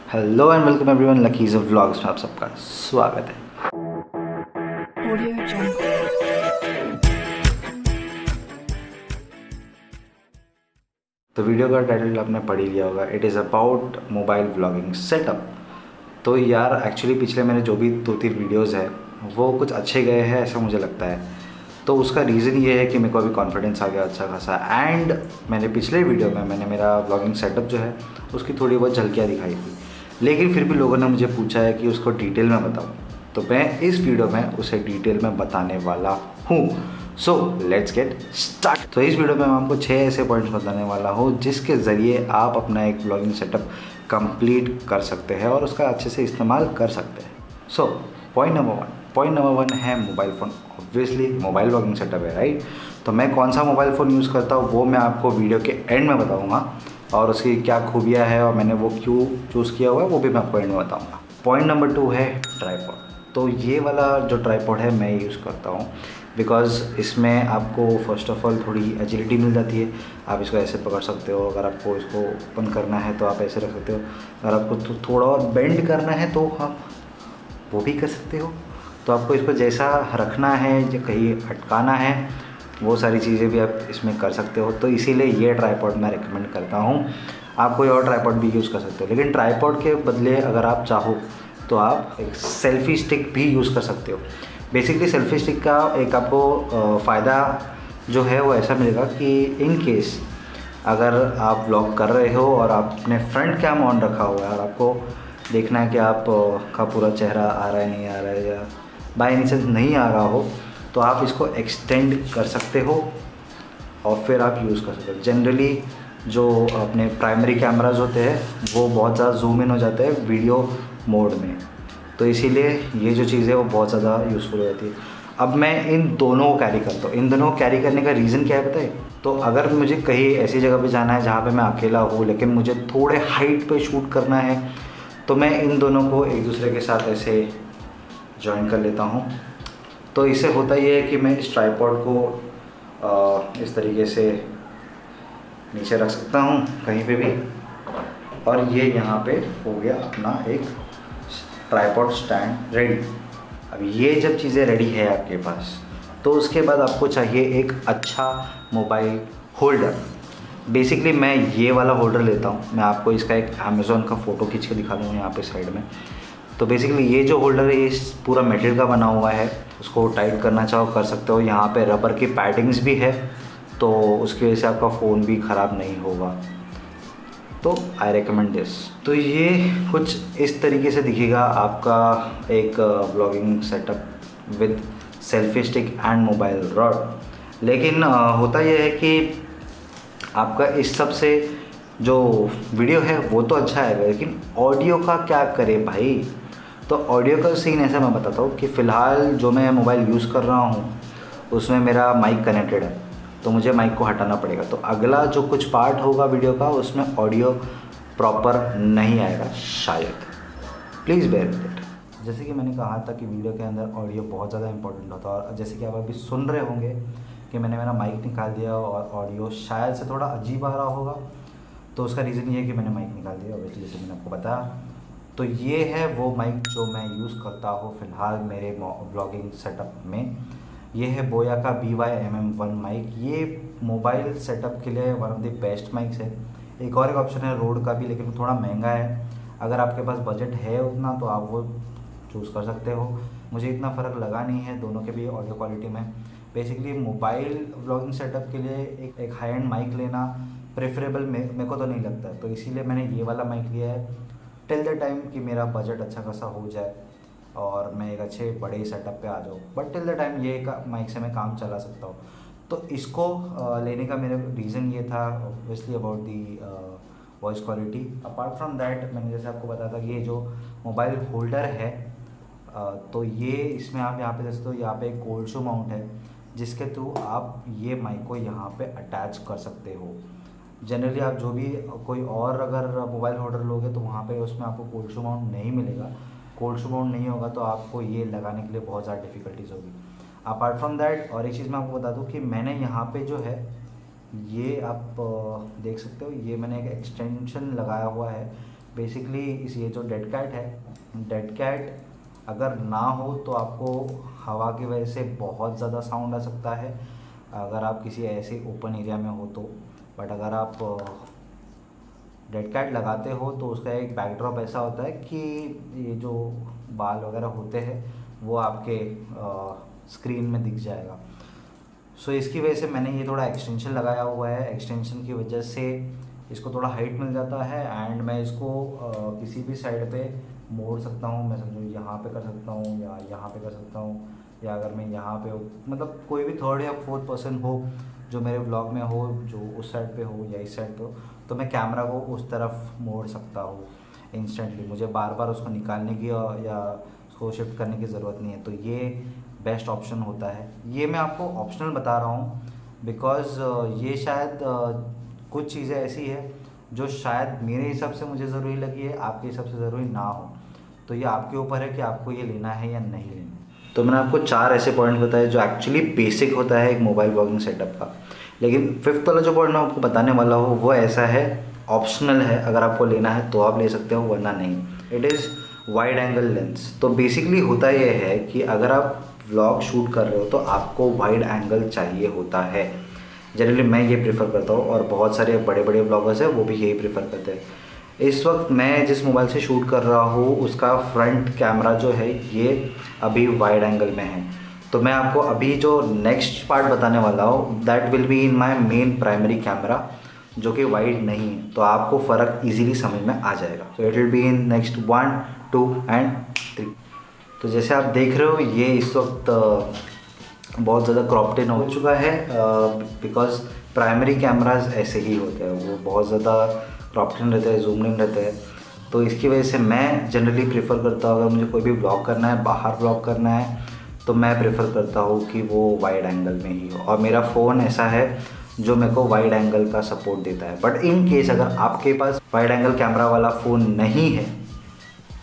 Hello and welcome everyone, Lucky's vlogs में आप सबका स्वागत है। Audio Jungle. तो वीडियो का टाइटल आपने पढ़ ही लिया होगा, it is about mobile vlogging setup. तो यार एक्चुअली पिछले मेरे जो भी 2-3 वीडियोज़ है वो कुछ अच्छे गए हैं ऐसा मुझे लगता है। तो उसका रीज़न ये है कि मेरे को अभी कॉन्फिडेंस आ गया अच्छा खासा। एंड मैंने पिछले वीडियो में मैंने मेरा व्लॉगिंग सेटअप जो है उसकी थोड़ी बहुत झलकियाँ दिखाई थी, लेकिन फिर भी लोगों ने मुझे पूछा है कि उसको डिटेल में बताओ, तो मैं इस वीडियो में उसे डिटेल में बताने वाला हूँ। So let's get start. तो इस वीडियो में मैं आपको 6 ऐसे पॉइंट्स बताने वाला हूँ जिसके ज़रिए आप अपना एक ब्लॉगिंग सेटअप कंप्लीट कर सकते हैं और उसका अच्छे से इस्तेमाल कर सकते हैं। सो पॉइंट नंबर 1 है mobile phone. Obviously mobile blogging setup है, राइट। तो मैं कौन सा मोबाइल फ़ोन यूज़ करता हूँ वो मैं आपको वीडियो के एंड में बताऊँगा, और उसकी क्या खूबियाँ है और मैंने वो क्यों चूज़ किया हुआ है वो भी मैं आपको एंड में बताऊँगा। पॉइंट नंबर 2 है ट्राइपॉड। तो ये वाला जो ट्राइपॉड है मैं यूज़ करता हूँ बिकॉज़ इसमें आपको फ़र्स्ट ऑफ़ ऑल थोड़ी एजिलिटी मिल जाती है। आप इसको ऐसे पकड़ सकते हो, अगर आपको इसको ओपन करना है तो आप ऐसे रख सकते हो, अगर आपको थोड़ा और बेंड करना है तो आप वो भी कर सकते हो। तो आपको इसको जैसा रखना है या कहीं अटकाना है वो सारी चीज़ें भी आप इसमें कर सकते हो। तो इसीलिए ये ट्राइपॉड मैं रिकमेंड करता हूँ। आप कोई और ट्राइपॉड भी यूज़ कर सकते हो, लेकिन ट्राइपॉड के बदले अगर आप चाहो तो आप एक सेल्फ़ी स्टिक भी यूज़ कर सकते हो। बेसिकली सेल्फ़ी स्टिक का एक आपको फ़ायदा जो है वो ऐसा मिलेगा कि इन केस अगर आप व्लॉग कर रहे हो और आपने फ्रंट कैम ऑन रखा हुआ है और आपको देखना है कि आप का पूरा चेहरा आ रहा है नहीं आ रहा है, या बाय एनी चांस नहीं आ रहा हो, तो आप इसको एक्सटेंड कर सकते हो और फिर आप यूज़ कर सकते हो। जनरली जो अपने प्राइमरी कैमराज होते हैं वो बहुत ज़्यादा जूम इन हो जाते हैं वीडियो मोड में, तो इसीलिए ये जो चीज़ है वो बहुत ज़्यादा यूज़फुल हो जाती है। अब मैं इन दोनों को कैरी करता हूँ। इन दोनों को कैरी करने का रीज़न क्या है पता है? तो अगर मुझे कहीं ऐसी जगह पे जाना है जहाँ पे मैं अकेला हूँ लेकिन मुझे थोड़े हाइट पे शूट करना है, तो मैं इन दोनों को एक दूसरे के साथ ऐसे जॉइन कर लेता हूँ। तो इससे होता ये है कि मैं इस ट्राइपॉड को इस तरीके से नीचे रख सकता हूँ कहीं पे भी, और ये यहाँ पे हो गया अपना एक ट्राइपॉड स्टैंड रेडी। अब ये जब चीज़ें रेडी है आपके पास, तो उसके बाद आपको चाहिए एक अच्छा मोबाइल होल्डर। बेसिकली मैं ये वाला होल्डर लेता हूँ, मैं आपको इसका एक अमेज़ॉन का फ़ोटो खींच के दिखा दूँगा यहाँ पे साइड में। तो बेसिकली ये जो होल्डर है ये पूरा मटेरियल का बना हुआ है, उसको टाइट करना चाहो कर सकते हो। यहाँ पे रबर की पैडिंग्स भी है, तो उसकी वजह से आपका फ़ोन भी ख़राब नहीं होगा। तो आई रिकमेंड दिस। तो ये कुछ इस तरीके से दिखेगा आपका एक blogging setup with selfie stick and mobile rod. लेकिन होता यह है कि आपका इस सब से जो वीडियो है वो तो अच्छा है, लेकिन ऑडियो का क्या करें भाई? तो ऑडियो का सीन ऐसा मैं बताता हूँ कि फ़िलहाल जो मैं मोबाइल यूज़ कर रहा हूँ उसमें मेरा माइक कनेक्टेड है, तो मुझे माइक को हटाना पड़ेगा। तो अगला जो कुछ पार्ट होगा वीडियो का उसमें ऑडियो प्रॉपर नहीं आएगा शायद, प्लीज़ बेयर विद इट। जैसे कि मैंने कहा था कि वीडियो के अंदर ऑडियो बहुत ज़्यादा इंपॉर्टेंट होता है, और जैसे कि आप अभी सुन रहे होंगे कि मैंने मेरा माइक निकाल दिया और ऑडियो शायद से थोड़ा अजीब आ रहा होगा, तो उसका रीज़न ये है कि मैंने माइक निकाल दिया ऑब्वियसली, जैसे मैंने आपको बताया। तो ये है वो माइक जो मैं यूज़ करता हूँ फ़िलहाल मेरे ब्लॉगिंग सेटअप में। ये है बोया का BY-MM1 माइक। ये मोबाइल सेटअप के लिए one of the best mics है। एक और एक ऑप्शन है रोड का भी, लेकिन वो थोड़ा महंगा है। अगर आपके पास बजट है उतना तो आप वो चूज़ कर सकते हो। मुझे इतना फ़र्क लगा नहीं है दोनों के भी ऑडियो क्वालिटी में। बेसिकली मोबाइल व्लॉगिंग सेटअप के लिए एक हाई एंड माइक लेना प्रेफरेबल मेरे को तो नहीं लगता, तो इसीलिए मैंने ये वाला माइक लिया है टिल द टाइम कि मेरा बजट अच्छा खासा हो जाए और मैं एक अच्छे बड़े सेटअप पे आ जाऊँ। बट टिल द टाइम ये माइक से मैं काम चला सकता हूँ। तो इसको लेने का मेरा रीज़न ये था obviously about the voice quality. Apart from that मैंने जैसे आपको बताया था कि ये जो मोबाइल होल्डर है तो ये इसमें आप यहाँ पे जैसे तो यहाँ पे एक कोल्ड शू माउंट है जिसके थ्रू आप ये माइक को यहाँ पे अटैच कर सकते हो। जनरली आप जो भी कोई और अगर मोबाइल होल्डर लोगे तो वहाँ पे उसमें आपको कोल्ड शू माउंट नहीं मिलेगा। कोल्ड शू माउंट नहीं होगा तो आपको ये लगाने के लिए बहुत ज़्यादा डिफ़िकल्टीज होगी। अपार्ट फ्रॉम दैट और एक चीज़ मैं आपको बता दूँ कि मैंने यहाँ पे जो है ये आप देख सकते हो, ये मैंने एक एक्सटेंशन लगाया हुआ है बेसिकली इस ये जो डेड कैट है, डेड कैट अगर ना हो तो आपको हवा की वजह से बहुत ज़्यादा साउंड आ सकता है अगर आप किसी ऐसे ओपन एरिया में हो तो। बट अगर आप डेड कैट लगाते हो तो उसका एक बैकड्रॉप ऐसा होता है कि ये जो बाल वगैरह होते हैं वो आपके स्क्रीन में दिख जाएगा। सो इसकी वजह से मैंने ये थोड़ा एक्सटेंशन लगाया हुआ है। एक्सटेंशन की वजह से इसको थोड़ा हाइट मिल जाता है एंड मैं इसको किसी भी साइड पे मोड़ सकता हूँ। मैं समझो यहाँ पे कर सकता हूँ या यहाँ पे कर सकता हूँ, या अगर मैं यहाँ पे हो, मतलब कोई भी थर्ड या फोर्थ पर्सन हो जो मेरे ब्लॉग में हो, जो उस साइड पे हो या इस साइड पे हो, तो मैं कैमरा को उस तरफ मोड़ सकता हूँ इंस्टेंटली। मुझे बार बार उसको निकालने की या उसको शिफ्ट करने की ज़रूरत नहीं है। तो ये बेस्ट ऑप्शन होता है। ये मैं आपको ऑप्शनल बता रहा हूँ बिकॉज़ ये शायद कुछ चीज़ें ऐसी है जो शायद मेरे हिसाब से मुझे ज़रूरी लगी है, आपके हिसाब से ज़रूरी ना हो। तो ये आपके ऊपर है कि आपको ये लेना है या नहीं लेना। तो मैंने आपको 4 ऐसे पॉइंट बताए जो एक्चुअली बेसिक होता है एक मोबाइल ब्लॉगिंग सेटअप का। लेकिन फिफ्थ वाला जो पॉइंट मैं आपको बताने वाला हूँ वो ऐसा है, ऑप्शनल है। अगर आपको लेना है तो आप ले सकते हो, वरना नहीं। It is wide angle lens. तो बेसिकली होता ये है कि अगर आप व्लॉग शूट कर रहे हो तो आपको वाइड एंगल चाहिए होता है। जनरली मैं ये प्रेफर करता हूँ और बहुत सारे बड़े बड़े ब्लॉगर्स हैं वो भी यही प्रेफर करते हैं। इस वक्त मैं जिस मोबाइल से शूट कर रहा हूँ उसका फ्रंट कैमरा जो है ये अभी वाइड एंगल में है। तो मैं आपको अभी जो नेक्स्ट पार्ट बताने वाला हूँ that will be in my main primary camera जो कि वाइड नहीं है। तो आपको फ़र्क इजीली समझ में आ जाएगा। तो it will be in next 1, 2 and 3। तो जैसे आप देख रहे हो ये इस वक्त बहुत ज़्यादा क्रॉप्ड इन हो चुका है बिकॉज प्राइमरी कैमराज ऐसे ही होते हैं, वो बहुत ज़्यादा क्रॉप्ड इन रहते हैं, जूम इन रहते हैं। तो इसकी वजह से मैं जनरली प्रेफर करता हूँ अगर मुझे कोई भी ब्लॉग करना है, बाहर ब्लॉग करना है, तो मैं प्रेफर करता हूँ कि वो वाइड एंगल में ही हो। और मेरा फ़ोन ऐसा है जो मेरे को वाइड एंगल का सपोर्ट देता है। बट इन केस अगर आपके पास वाइड एंगल कैमरा वाला फ़ोन नहीं है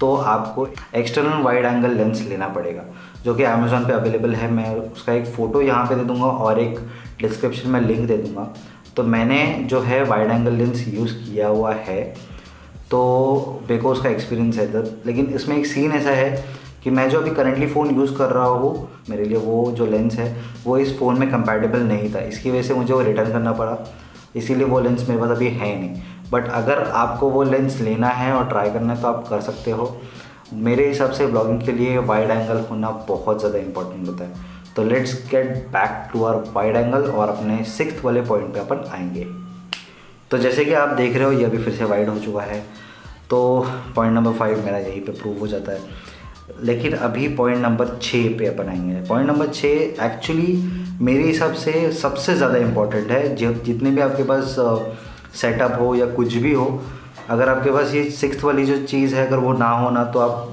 तो आपको एक्सटर्नल वाइड एंगल लेंस लेना पड़ेगा जो कि अमेज़ॉन पे अवेलेबल है। मैं उसका एक फ़ोटो यहाँ पे दे दूँगा और एक डिस्क्रिप्शन में लिंक दे दूँगा। तो मैंने जो है वाइड एंगल लेंस यूज़ किया हुआ है तो मेरे को उसका एक्सपीरियंस है। लेकिन इसमें एक सीन ऐसा है कि मैं जो अभी करंटली फ़ोन यूज़ कर रहा हूँ, मेरे लिए वो जो लेंस है वो इस फ़ोन में कंपैटिबल नहीं था। इसकी वजह से मुझे वो रिटर्न करना पड़ा, इसीलिए वो लेंस मेरे पास अभी है नहीं। बट अगर आपको वो लेंस लेना है और ट्राई करना है तो आप कर सकते हो। मेरे हिसाब से ब्लॉगिंग के लिए वाइड एंगल होना बहुत ज़्यादा इंपॉर्टेंट होता है। तो let's get back to our wide angle और अपने 6th वाले पॉइंट पे अपन आएंगे। तो जैसे कि आप देख रहे हो ये अभी फिर से वाइड हो चुका है। तो पॉइंट नंबर 5 मेरा यहीं पे प्रूव हो जाता है। लेकिन अभी पॉइंट नंबर 6 पे अपन आएंगे। पॉइंट नंबर 6 एक्चुअली मेरे हिसाब से सबसे ज़्यादा इम्पॉर्टेंट है। जितने भी आपके पास सेटअप हो या कुछ भी हो, अगर आपके पास ये 6th वाली जो चीज़ है अगर वो ना हो ना तो आप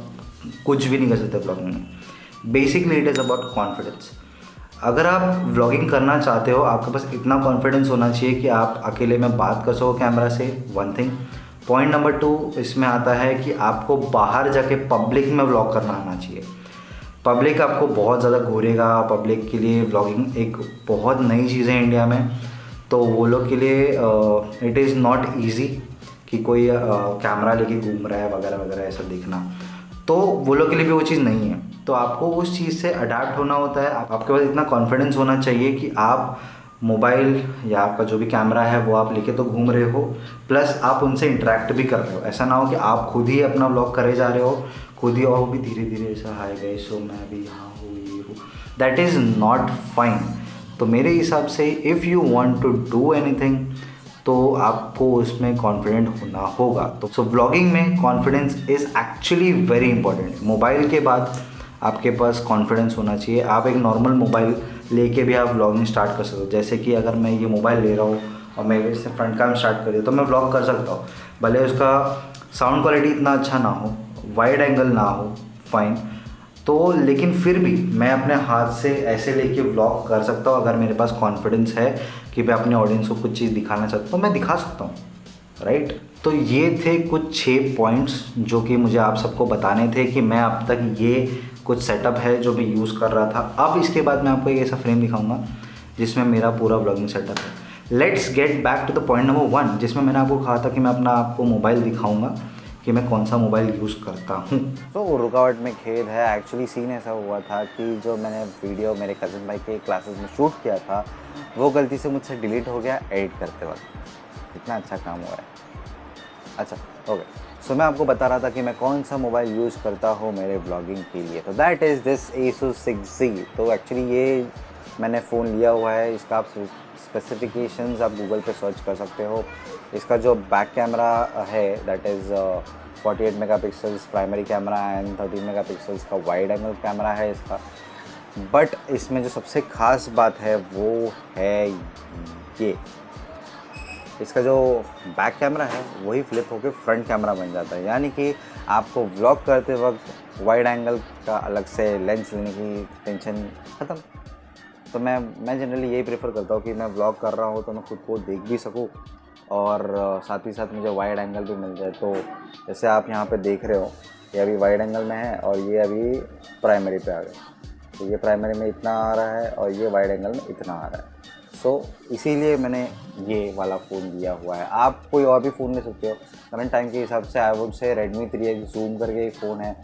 कुछ भी नहीं कर सकते ब्लॉगिंग में। Basically it is about confidence. अगर आप व्लॉगिंग करना चाहते हो आपके पास इतना कॉन्फिडेंस होना चाहिए कि आप अकेले में बात कर सको कैमरा से, वन थिंग। पॉइंट नंबर 2 इसमें आता है कि आपको बाहर जाके पब्लिक में व्लॉग करना आना चाहिए। पब्लिक आपको बहुत ज़्यादा घूरेगा। पब्लिक के लिए व्लॉगिंग एक बहुत नई चीज़ है इंडिया में, तो वो लोग के लिए इट इज़ नॉट ईजी कि कोई कैमरा लेके घूम रहा है वगैरह वगैरह ऐसा दिखना। तो वो लोग के लिए भी वो चीज़ नहीं है। तो आपको उस चीज़ से अडैप्ट होना होता है। आपके पास इतना कॉन्फिडेंस होना चाहिए कि आप मोबाइल या आपका जो भी कैमरा है वो आप लेके तो घूम रहे हो, प्लस आप उनसे इंटरेक्ट भी कर रहे हो। ऐसा ना हो कि आप खुद ही अपना व्लॉग करे जा रहे हो खुद ही, और वो भी धीरे धीरे ऐसा हाय गाइस सो मैं भी यहाँ हूँ ये हूँ। That is not fine. तो मेरे हिसाब से if you want to do anything तो आपको उसमें कॉन्फिडेंट होना होगा। तो सो व्लॉगिंग में confidence is actually very important. Mobile के बाद आपके पास कॉन्फिडेंस होना चाहिए। आप एक नॉर्मल मोबाइल लेके भी आप व्लॉगिंग स्टार्ट कर सकते हो। जैसे कि अगर मैं ये मोबाइल ले रहा हूँ और मैं इससे फ्रंट कैम स्टार्ट कर दिया तो मैं व्लॉग कर सकता हूँ, भले उसका साउंड क्वालिटी इतना अच्छा ना हो, वाइड एंगल ना हो, फाइन। तो लेकिन फिर भी मैं अपने हाथ से ऐसे लेके व्लॉग कर सकता हूँ। अगर मेरे पास कॉन्फिडेंस है कि मैं अपने ऑडियंस को कुछ चीज़ दिखाना चाहता हूँ तो मैं दिखा सकता हूँ, राइट। तो ये थे कुछ 6 पॉइंट्स जो कि मुझे आप सबको बताने थे कि मैं अब तक ये कुछ सेटअप है जो मैं यूज़ कर रहा था। अब इसके बाद मैं आपको एक ऐसा फ्रेम दिखाऊंगा जिसमें मेरा पूरा व्लॉगिंग सेटअप है। Let's get back to the point number 1 जिसमें मैंने आपको कहा था कि मैं अपना आपको मोबाइल दिखाऊंगा कि मैं कौन सा मोबाइल यूज़ करता हूँ। तो रुकावट में खेद है, एक्चुअली सीन ऐसा हुआ था कि जो मैंने वीडियो मेरे कज़न भाई के क्लासेस में शूट किया था वो गलती से मुझसे डिलीट हो गया एडिट करते वक्त। इतना अच्छा काम हुआ है। अच्छा ओके, सो मैं आपको बता रहा था कि मैं कौन सा मोबाइल यूज़ करता हूँ मेरे ब्लॉगिंग के लिए। तो that is this Asus 6Z। तो एक्चुअली ये मैंने फ़ोन लिया हुआ है, इसका आप स्पेसिफिकेशंस आप गूगल पे सर्च कर सकते हो। इसका जो बैक कैमरा है that is 48 megapixels primary camera and 13 megapixels का वाइड एंगल कैमरा है इसका। बट इसमें जो सबसे ख़ास बात है वो है ये, इसका जो बैक कैमरा है वही फ्लिप होकर फ्रंट कैमरा बन जाता है, यानी कि आपको व्लॉग करते वक्त वाइड एंगल का अलग से लेंस लेने की टेंशन ख़त्म। तो मैं जनरली यही प्रेफर करता हूँ कि मैं व्लॉग कर रहा हूँ तो मैं खुद को देख भी सकूँ और साथ ही साथ मुझे वाइड एंगल भी मिल जाए। तो जैसे आप यहाँ पे देख रहे हो ये अभी वाइड एंगल में है और ये अभी प्राइमरी पे आ गया। तो ये प्राइमरी में इतना आ रहा है और ये वाइड एंगल में इतना आ रहा है। सो इसीलिए मैंने ये वाला फ़ोन लिया हुआ है। आप कोई और भी फ़ोन ले सकते हो। करंट टाइम के हिसाब से I would say Redmi 3X zoom करके एक फ़ोन है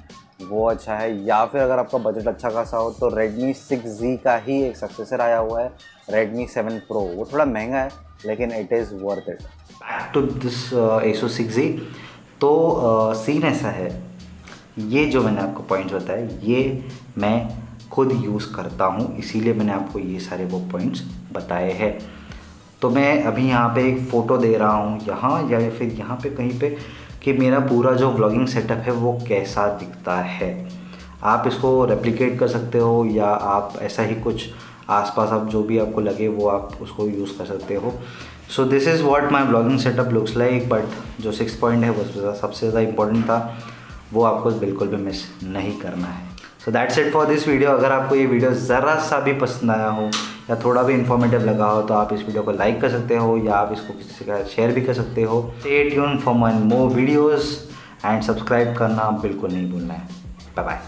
वो अच्छा है, या फिर अगर आपका बजट अच्छा खासा हो तो Redmi 6Z का ही एक सक्सेसर आया हुआ है Redmi 7 Pro। वो थोड़ा महंगा है लेकिन it is worth it. Back to this Asus 6Z। तो सीन ऐसा है, ये जो मैंने आपको पॉइंट्स बताए ये मैं खुद यूज़ करता हूँ, इसीलिए मैंने आपको ये सारे वो पॉइंट्स बताए हैं। तो मैं अभी यहाँ पे एक फ़ोटो दे रहा हूँ यहाँ या फिर यहाँ पे कहीं पे कि मेरा पूरा जो व्लॉगिंग सेटअप है वो कैसा दिखता है। आप इसको रेप्लिकेट कर सकते हो या आप ऐसा ही कुछ आसपास आप जो भी आपको लगे वो आप उसको यूज़ कर सकते हो। So this is what my vlogging setup looks like. But जो 6 पॉइंट है वो सबसे ज़्यादा इंपॉर्टेंट था, वो आपको बिल्कुल भी मिस नहीं करना है। So that's it for this video. अगर आपको ये वीडियो ज़रा सा भी पसंद आया हो या थोड़ा भी इन्फॉर्मेटिव लगा हो तो आप इस वीडियो को लाइक कर सकते हो या आप इसको किसी के साथ शेयर भी कर सकते हो। Stay tune for my more videos and subscribe करना बिल्कुल नहीं भूलना है। Bye bye.